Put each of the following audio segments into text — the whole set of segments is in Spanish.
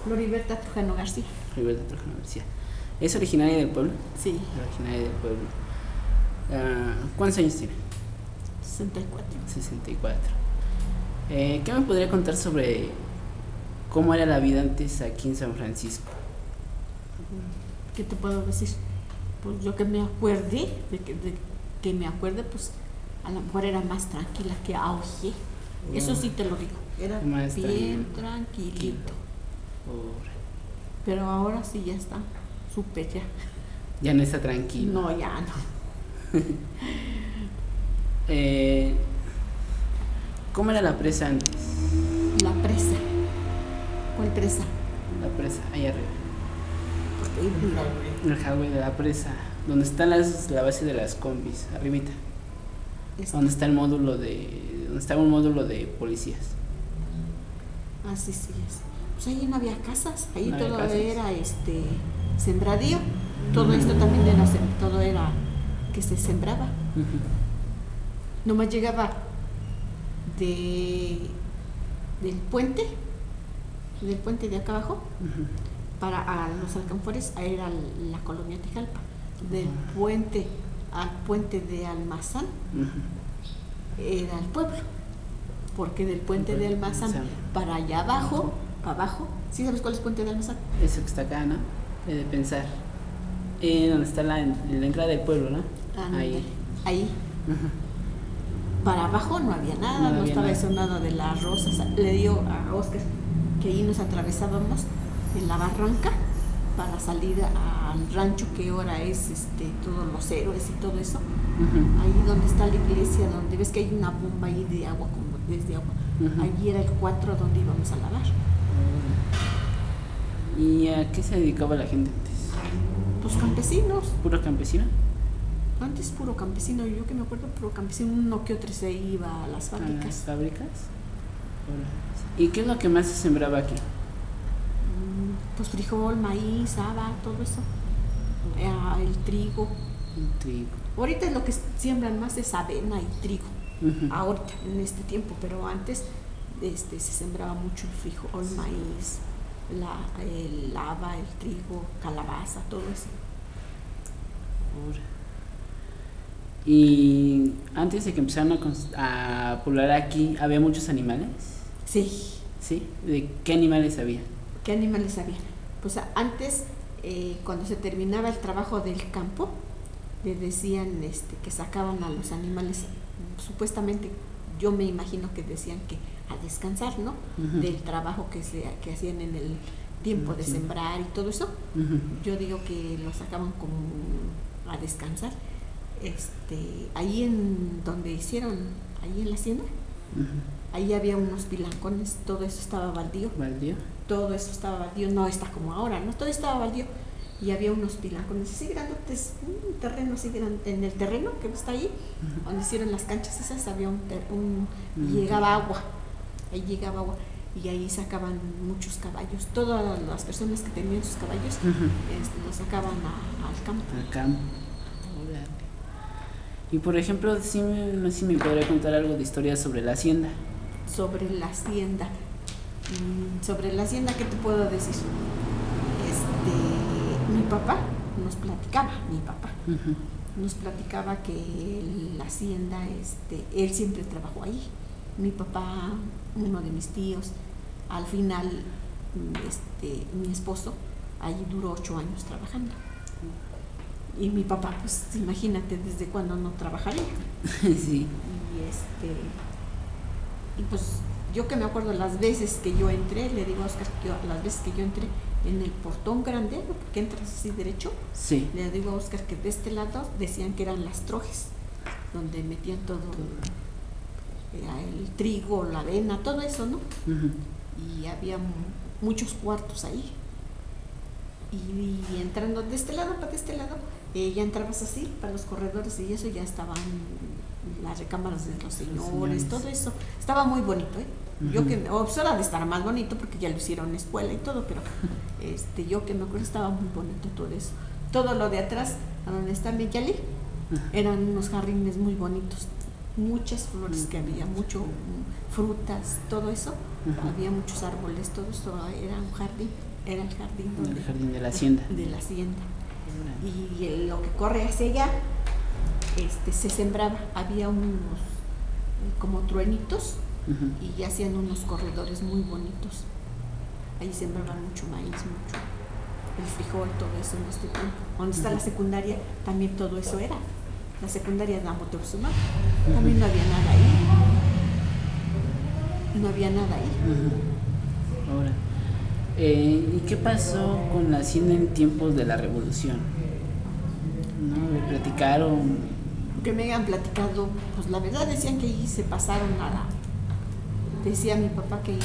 Floriberta Trujano García. Floriberta Trujano García. ¿Es originaria del pueblo? Sí. Originaria del pueblo. ¿Cuántos años tiene? 64. 64. ¿Qué me podría contar sobre cómo era la vida antes aquí en San Francisco? ¿Qué te puedo decir? Pues yo que me acuerde, que me acuerde, pues a lo mejor era más tranquila que Auge. Eso sí te lo digo, era más bien tranquilito. Pero ahora sí ya está, súper ya. Ya no está tranquilo. No, ya no. ¿Cómo era la presa antes? La presa. ¿Cuál presa? La presa, ahí arriba. Porque El highway de la presa, donde está la base de las combis, arribita. Donde está donde estaba un módulo de policías. Ah, sí, sí es. Pues ahí no había casas, ahí no todo casas. era sembradío. Todo esto también era, todo era que se sembraba. Nomás llegaba del puente de acá abajo, para a los alcanfores, ahí era la colonia Tijalpa. Del puente al puente de Almazán era el pueblo, porque del puente de Almazán para allá abajo, ¿sí sabes cuál es el puente de Almazán? Eso que está acá, ¿no? He de pensar. Donde está la entrada del pueblo, ¿no? Ahí. Para abajo no había nada, no estaba eso nada de las rosas. Le dio a Oscar que ahí nos atravesábamos en la barranca para salir al rancho que ahora es todos los héroes y todo eso. Ahí donde está la iglesia, donde ves que hay una bomba ahí de agua, como desde agua. Allí era el 4 donde íbamos a lavar. ¿Y a qué se dedicaba la gente antes? Pues campesinos. ¿Puro campesino? Antes puro campesino, yo que me acuerdo, puro campesino, uno que otro se iba a las fábricas. ¿A las fábricas? ¿Y qué es lo que más se sembraba aquí? Pues frijol, maíz, haba, todo eso. El trigo. El trigo. Ahorita lo que siembran más es avena y trigo. Ahorita, en este tiempo, pero antes se sembraba mucho el frijol, maíz, el haba, el trigo, calabaza, todo eso. ¿Y antes de que empezaran a poblar aquí, había muchos animales? Sí. ¿Sí? ¿De qué animales había? ¿Qué animales había? Pues antes, cuando se terminaba el trabajo del campo, le decían que sacaban a los animales, supuestamente, yo me imagino que decían que a descansar, ¿no? Del trabajo que hacían en el tiempo de sembrar y todo eso. Yo digo que lo sacaban como a descansar. Ahí en donde hicieron, ahí en la hacienda, ahí había unos pilancones, todo eso estaba baldío. ¿Baldío? Todo eso estaba baldío, no está como ahora, ¿no? Todo estaba baldío. Y había unos pilancones así grandotes, un terreno así grande, en el terreno que está ahí, donde hicieron las canchas esas, había llegaba agua, ahí llegaba agua. Y ahí sacaban muchos caballos. Todas las personas que tenían sus caballos los sacaban al campo. Al campo. Y por ejemplo, no sé si me podría contar algo de historia sobre la hacienda. Sobre la hacienda. Sobre la hacienda, ¿qué te puedo decir? Mi papá nos platicaba que la hacienda, él siempre trabajó ahí. Mi papá, uno de mis tíos, al final, mi esposo, ahí duró 8 años trabajando. Y mi papá, pues imagínate desde cuándo no trabajaría. Sí. Y pues yo que me acuerdo las veces que yo entré, le digo a Oscar que las veces que yo entré en el portón grande, porque entras así derecho, sí. Le digo a Oscar que de este lado decían que eran las trojes, donde metían todo. El trigo, la avena, todo eso, ¿no? Y había muchos cuartos ahí. Y entrando de este lado para este lado, ya entrabas así para los corredores y eso, ya estaban las recámaras de los señores, todo eso. Estaba muy bonito, ¿eh? Yo que ahora de estar más bonito porque ya lo hicieron escuela y todo, pero yo que me acuerdo estaba muy bonito todo eso. Todo lo de atrás, a donde está Meyali, eran unos jardines muy bonitos. Muchas flores que había, mucho frutas, todo eso, había muchos árboles, todo eso era un jardín Era el jardín. El jardín de la hacienda. De la hacienda. Y lo que corre hacia allá, se sembraba. Había unos como truenitos y hacían unos corredores muy bonitos. Ahí sembraban mucho maíz, mucho el frijol, todo eso en este tiempo. Donde está la secundaria, también todo eso era. La secundaria de Amoteuxumá, también no había nada ahí. No había nada ahí. Ahora, ¿y qué pasó con la hacienda en tiempos de la revolución? ¿No? ¿Me platicaron? Que me habían platicado, pues la verdad decían que ahí se pasaron decía mi papá que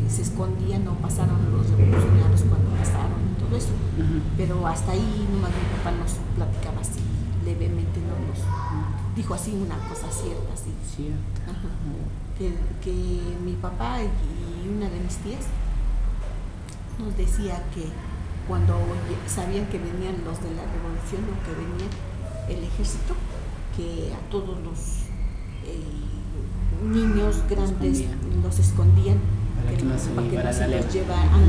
se escondían o pasaron los revolucionarios cuando pasaron y todo eso. Pero hasta ahí nomás mi papá nos platicaba así levemente, no nos dijo así una cosa cierta, así. Cierto. Que mi papá y una de mis tías nos decía que cuando sabían que venían los de la revolución o que venía el ejército, que a todos los niños grandes los escondían para que no se los llevaran.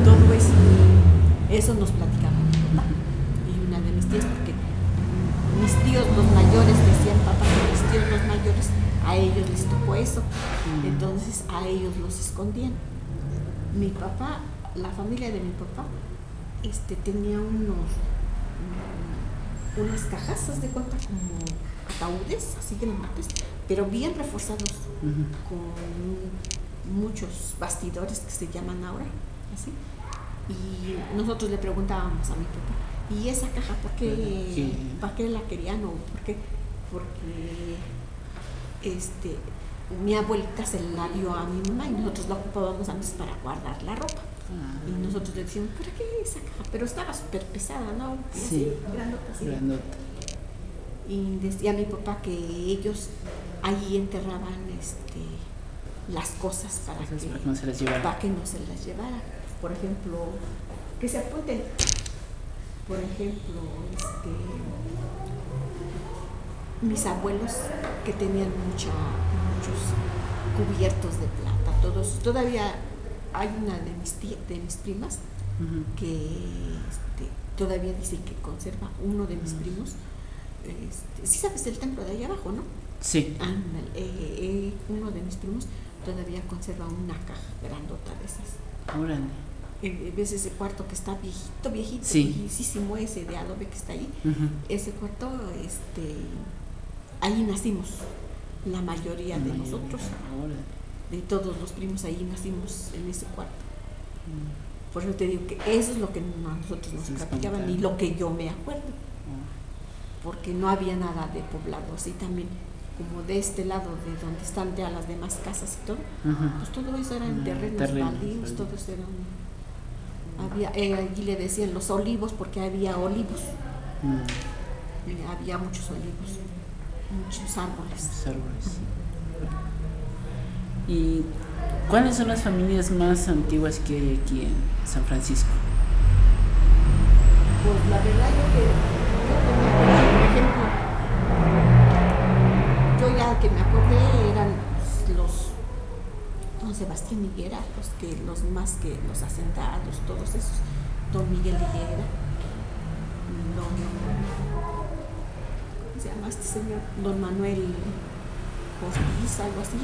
Todo eso nos platicaba mi papá y una de mis tías, porque mis tíos los mayores decían papá que mis tíos los mayores a ellos les tocó eso, entonces a ellos los escondían. Mi papá, la familia de mi papá, tenía unas cajas, haz de cuenta, como ataúdes, así grandes, pero bien reforzados, con muchos bastidores que se llaman ahora, así. Y nosotros le preguntábamos a mi papá, ¿y esa caja para qué la querían o por qué? Porque mi abuelita se la dio a mi mamá y nosotros la ocupábamos antes para guardar la ropa. Y nosotros le decíamos, ¿para qué esa caja? Pero estaba súper pesada, ¿no? Sí, grandota. Y decía mi papá que ellos ahí enterraban las cosas para que no se las llevara. Para que no se las llevara. Por ejemplo, que se apunten. Por ejemplo, mis abuelos que tenían muchos cubiertos de plata, todos. Todavía hay una de mis primas que todavía dice que conserva uno de mis primos. Sí sabes el templo de allá abajo, ¿no? Sí. Uno de mis primos todavía conserva una caja grandota de esas. Órale. ¿Ves ese cuarto que está viejito, sí. viejísimo, ese de adobe que está ahí? Ese cuarto, ahí nacimos, la mayoría de nosotros. De todos los primos ahí nacimos en ese cuarto. Por eso te digo que eso es lo que a nosotros nos platicaban y lo que yo me acuerdo. Porque no había nada de poblado, así también como de este lado de donde están ya las demás casas y todo, pues todo eso eran terrenos baldíos, todos eran, allí le decían los olivos porque había olivos, había muchos olivos, muchos árboles. ¿Y cuáles son las familias más antiguas que hay aquí en San Francisco? Pues la verdad por ejemplo, yo ya que me acordé eran los don Sebastián Higuera, los más que los hacendados, todos esos, don Miguel Higuera, ¿cómo se llama este señor? Don Manuel Hostiz, algo así.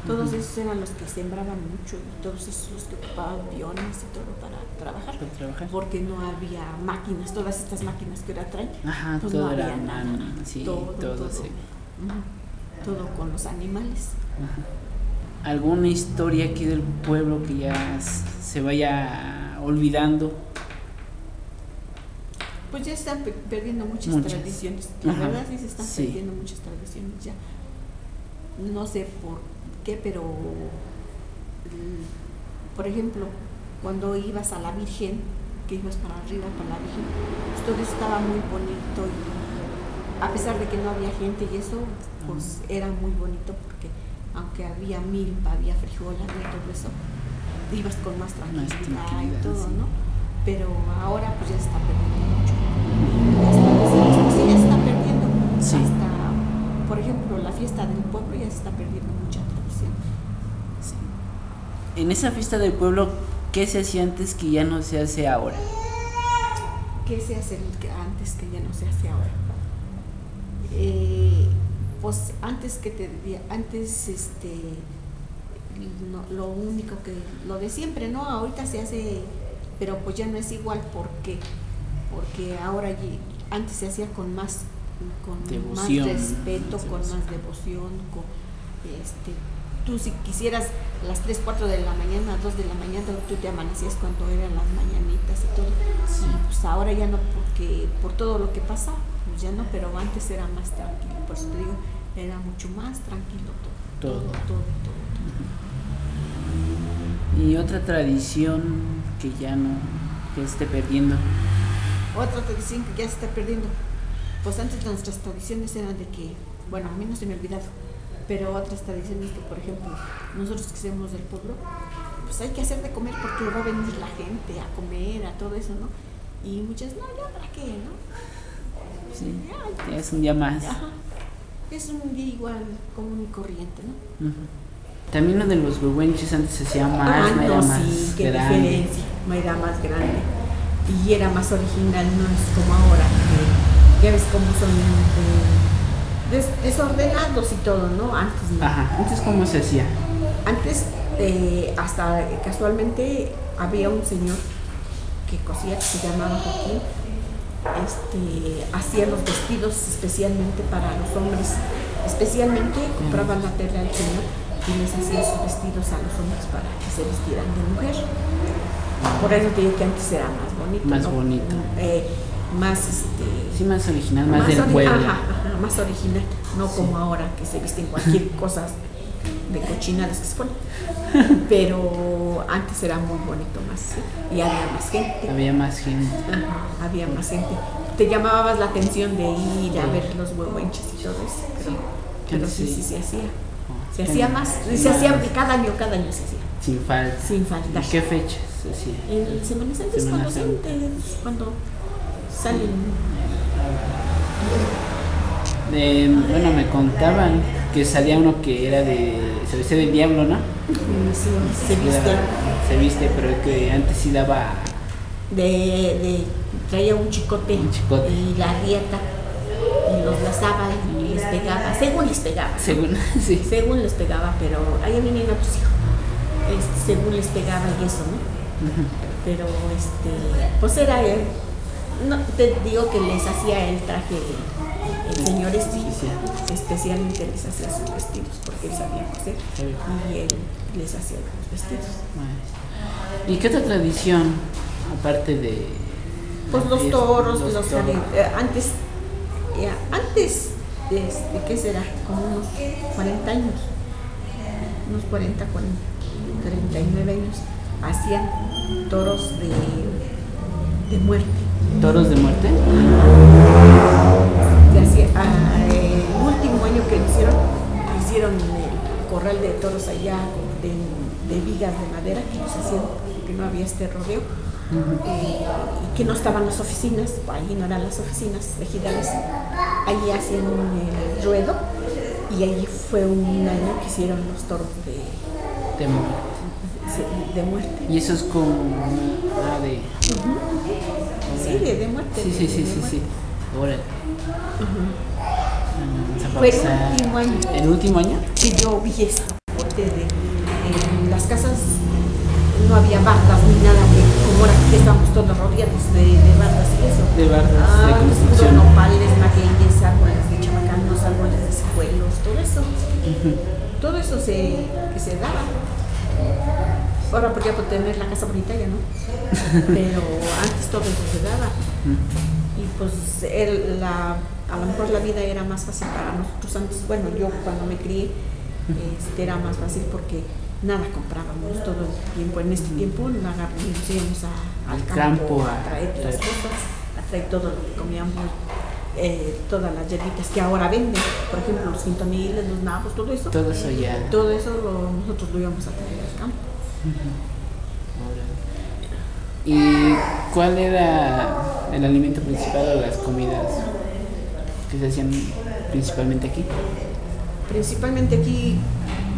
Todos esos eran los que sembraban mucho y todos esos los que ocupaban piones y todo para trabajar. Porque no había máquinas, todas estas máquinas que ahora traen, pues todo no había era nada. Sí, Todo, sí. Todo con los animales. ¿Alguna historia aquí del pueblo que ya se vaya olvidando? Pues ya están perdiendo muchas tradiciones. La verdad sí se están perdiendo muchas tradiciones ya. No sé por qué, pero por ejemplo, cuando ibas a la Virgen, que ibas para arriba para la Virgen, pues todo eso estaba muy bonito y a pesar de que no había gente y eso, pues era muy bonito porque aunque había milpa, había frijol, había todo eso, ibas con más tranquilidad y todo, ¿no? Pero ahora pues ya se está perdiendo mucho. Sí, ya se está perdiendo. Hasta, por ejemplo, la fiesta del pueblo ya se está perdiendo mucha tradición. En esa fiesta del pueblo, ¿Qué se hacía antes que ya no se hace ahora? ¿Qué se hace antes que ya no se hace ahora? Pues antes que te diría, antes no, lo único que, lo de siempre, ¿no? Ahorita se hace, pero pues ya no es igual, porque ahora antes se hacía con más devoción, más respeto, con más devoción, tú si quisieras las 3, 4 de la mañana, 2 de la mañana, tú te amanecías cuando eran las mañanitas y todo. Sí. Pues ahora ya no, porque por todo lo que pasa, pues ya no, pero antes era más tranquilo, por eso te digo, era mucho más tranquilo todo. Y otra tradición que ya no, que esté perdiendo. Otra tradición que ya se está perdiendo. Pues antes nuestras tradiciones eran de que, bueno, a mí no se me ha olvidado, pero otras tradiciones que, por ejemplo, nosotros que somos del pueblo, pues hay que hacer de comer porque va a venir la gente a comer, a todo eso, ¿no? Y muchas, no, ya para qué, ¿no? Sí, ya es un día más. Ajá. Es un día igual común y corriente, ¿no? Uh-huh. También lo de los huehuenches antes se hacía más, era más sí, qué grande. diferencia, era más grande y era más original, no es como ahora, que ya ves cómo son desordenados y todo, ¿no? Antes no. Ajá, antes ¿cómo se hacía? Antes, hasta casualmente había un señor que cosía, que se llamaba Joaquín, hacía los vestidos especialmente para los hombres, especialmente compraban la tela al señor y les hacía sus vestidos a los hombres para que se vistieran de mujer. Por eso te digo que antes era más bonito. Más ¿no? bonito. Más sí, más original, más del pueblo. Ajá, más original, no sí. Como ahora que se visten cualquier cosa de cochinadas que se ponen. Pero antes era muy bonito más, ¿sí? Y había más gente. Había más gente. Ajá, había más gente. Te llamabas la atención de ir a ver los huehuenches y todo eso. Pero sí se hacía. Se hacía más, se hacía cada año se hacía. Sin falta. Sin falta. ¿Y qué fechas se hacía? En Semana Santa cuando salen. Bueno, me contaban que salía uno que era se viste del diablo, ¿no? Sí, se viste. Se viste, pero que antes sí daba... traía un chicote y la rieta y los lazaba y les pegaba, según les pegaba. Sí. Según les pegaba, pero ahí vienen a tus hijos. Según les pegaba y eso, ¿no? Uh-huh. Pero pues era no te digo que les hacía el traje el señor especialmente les hacía sus vestidos porque él sabía coser y él les hacía los vestidos. ¿Y qué otra tradición aparte de pues los toros, antes ¿qué será? Como unos 40 años, unos 40, 39 años hacían toros de muerte. ¿Toros de muerte? El último año que hicieron el corral de toros allá de vigas de madera que los hacían, que no había rodeo. Y que no estaban las oficinas, allí no eran las oficinas ejidales, allí hacían el ruedo y allí fue un año que hicieron los toros de muerte. Y eso es como de... Uh-huh. Sí, de muerte. Sí. Órale. Uh-huh. Fue el último año. ¿El último año? Que yo vi esto, porque en las casas no había bardas ni nada, como ahora que estamos todos rodeados de bardas y eso. De bardas, de construcción. Nopales, magueyes, árboles de chamacanos, árboles de cijuelos, todo eso. Uh-huh. Todo eso que se daba. Ahora podría tener la casa bonita ya, ¿no? Pero antes todo eso se daba. Uh-huh. Y pues a lo mejor la vida era más fácil para nosotros antes. Bueno, yo cuando me crié era más fácil porque nada comprábamos todo el tiempo. En este tiempo nos íbamos al campo a traer las cosas, a traer todo lo que comíamos, todas las hierbitas que ahora venden, por ejemplo los quintoniles, los nabos, todo eso. Todo eso ya. Todo eso nosotros lo íbamos a traer al campo. Uh-huh. ¿Y cuál era el alimento principal o las comidas que se hacían principalmente aquí? Principalmente aquí,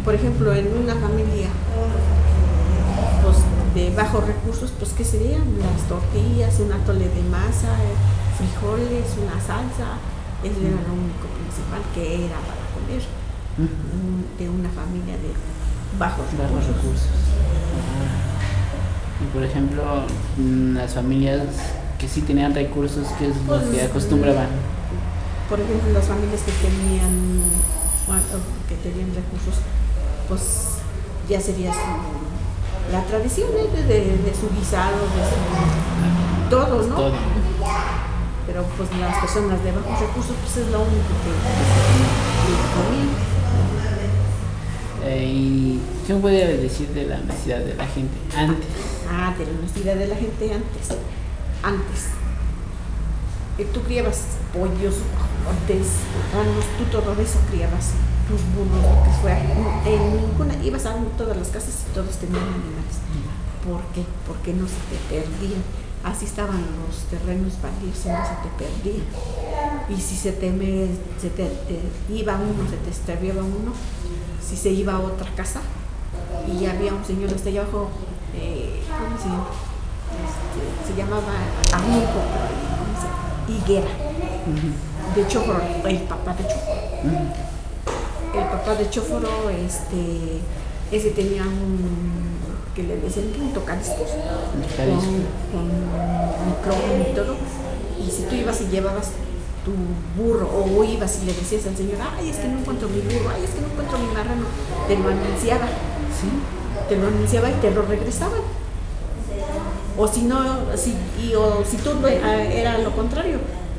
por ejemplo, en una familia, pues de bajos recursos, pues ¿qué serían? Las tortillas, un atole de masa, frijoles, una salsa. Eso era lo único principal que era para comer de una familia de bajos recursos. Y por ejemplo, las familias que sí tenían recursos, ¿qué es lo que acostumbraban? Por ejemplo, las familias que tenían recursos, pues ya sería la tradición de su guisado, de su todo, ¿no? Todo. Pero pues las personas de bajos recursos, pues es lo único que comían. ¿Y qué me puede decir de la necesidad de la gente antes? De la necesidad de la gente antes. Tú criabas pollos, jotes, ranos, tú todo eso criabas, tus burros, lo que fuera. En ninguna, ibas a todas las casas y todos tenían animales. ¿Por qué? Porque no se te perdían. Así estaban los terrenos baldíos, no se te perdían. Y si se te iba uno, se te extraviaba uno, si se iba a otra casa y había un señor hasta allá abajo, ¿cómo se llama? Se llamaba amigo, Higuera, de Chóforo, el papá de Chóforo. El papá de Chóforo, ese tenía que le decían que un tocadiscos con micrófono y todo, y si tú ibas y llevabas tu burro o ibas y le decías al señor, ay, es que no encuentro mi burro, ay, es que no encuentro mi marrano, te lo anunciaba, ¿sí? Te lo anunciaba y te lo regresaban. O si no, si tú era lo contrario,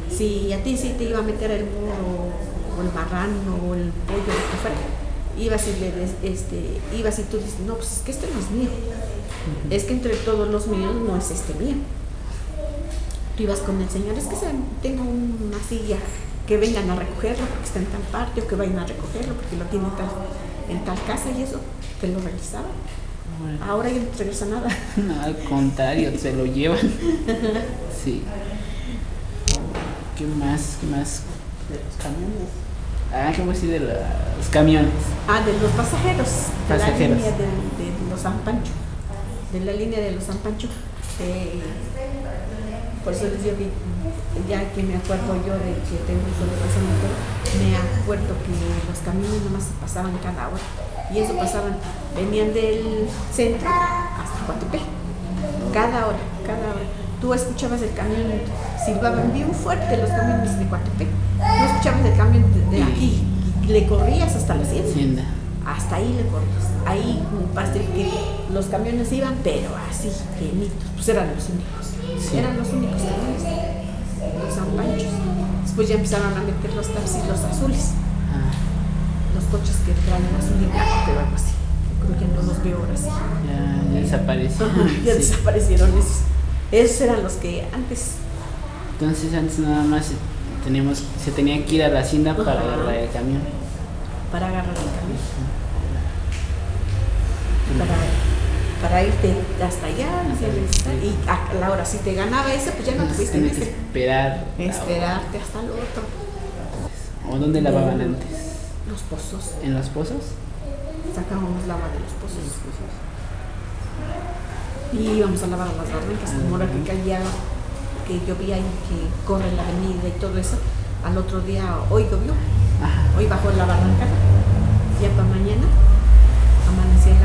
si a ti sí te iba a meter el burro o el marrano o el pollo, lo que fuera, ibas y tú dices, no, pues es que este no es mío, es que entre todos los míos no es este mío. Tú ibas con el señor, es que tengo una silla, que vengan a recogerlo porque está en tal parte, o que vayan a recogerlo porque lo tienen en tal casa, y eso te lo regresaban. Bueno. Ahora ya no te regresa nada. No, al contrario, se lo llevan. Sí. ¿Qué más? De los camiones. ¿Cómo decir de los camiones? De los pasajeros. De la línea de los San Pancho. De la línea de los San Pancho. Por eso les digo que ya que me acuerdo yo de que tengo un solo pensamiento, me acuerdo que los camiones nomás pasaban cada hora. Y eso venían del centro hasta Coatepec. Cada hora. Tú escuchabas el camión, silbaban bien fuerte los camiones de Coatepec. Tú escuchabas el camión de aquí y le corrías hasta la hacienda. Hasta ahí le corrías. Ahí un pastel que los camiones iban, pero así, llenitos. Pues eran los únicos. Sí. Eran los únicos camiones, los San Panchos. Después ya empezaron a meter los taxis, los azules. Los coches que traen azul y blanco, pero algo así. Yo creo que no los veo ahora sí. Ya desaparecieron. Ya desaparecieron esos. Esos eran los que antes. Entonces antes nada más se tenía que ir a la hacienda para agarrar el camión. Para agarrar el camión. Para irte hasta allá, y a la hora si te ganaba ese, pues ya no te fuiste en ese. Esperarte hasta el otro. ¿O dónde lavaban antes? Los pozos. ¿En los pozos? Sacábamos lava de los pozos. Y íbamos a lavar a las barrancas, como ahora que caía, que llovía y que corre la avenida y todo eso. Al otro día, hoy llovió. Hoy bajó la barranca, ya para mañana amanecía la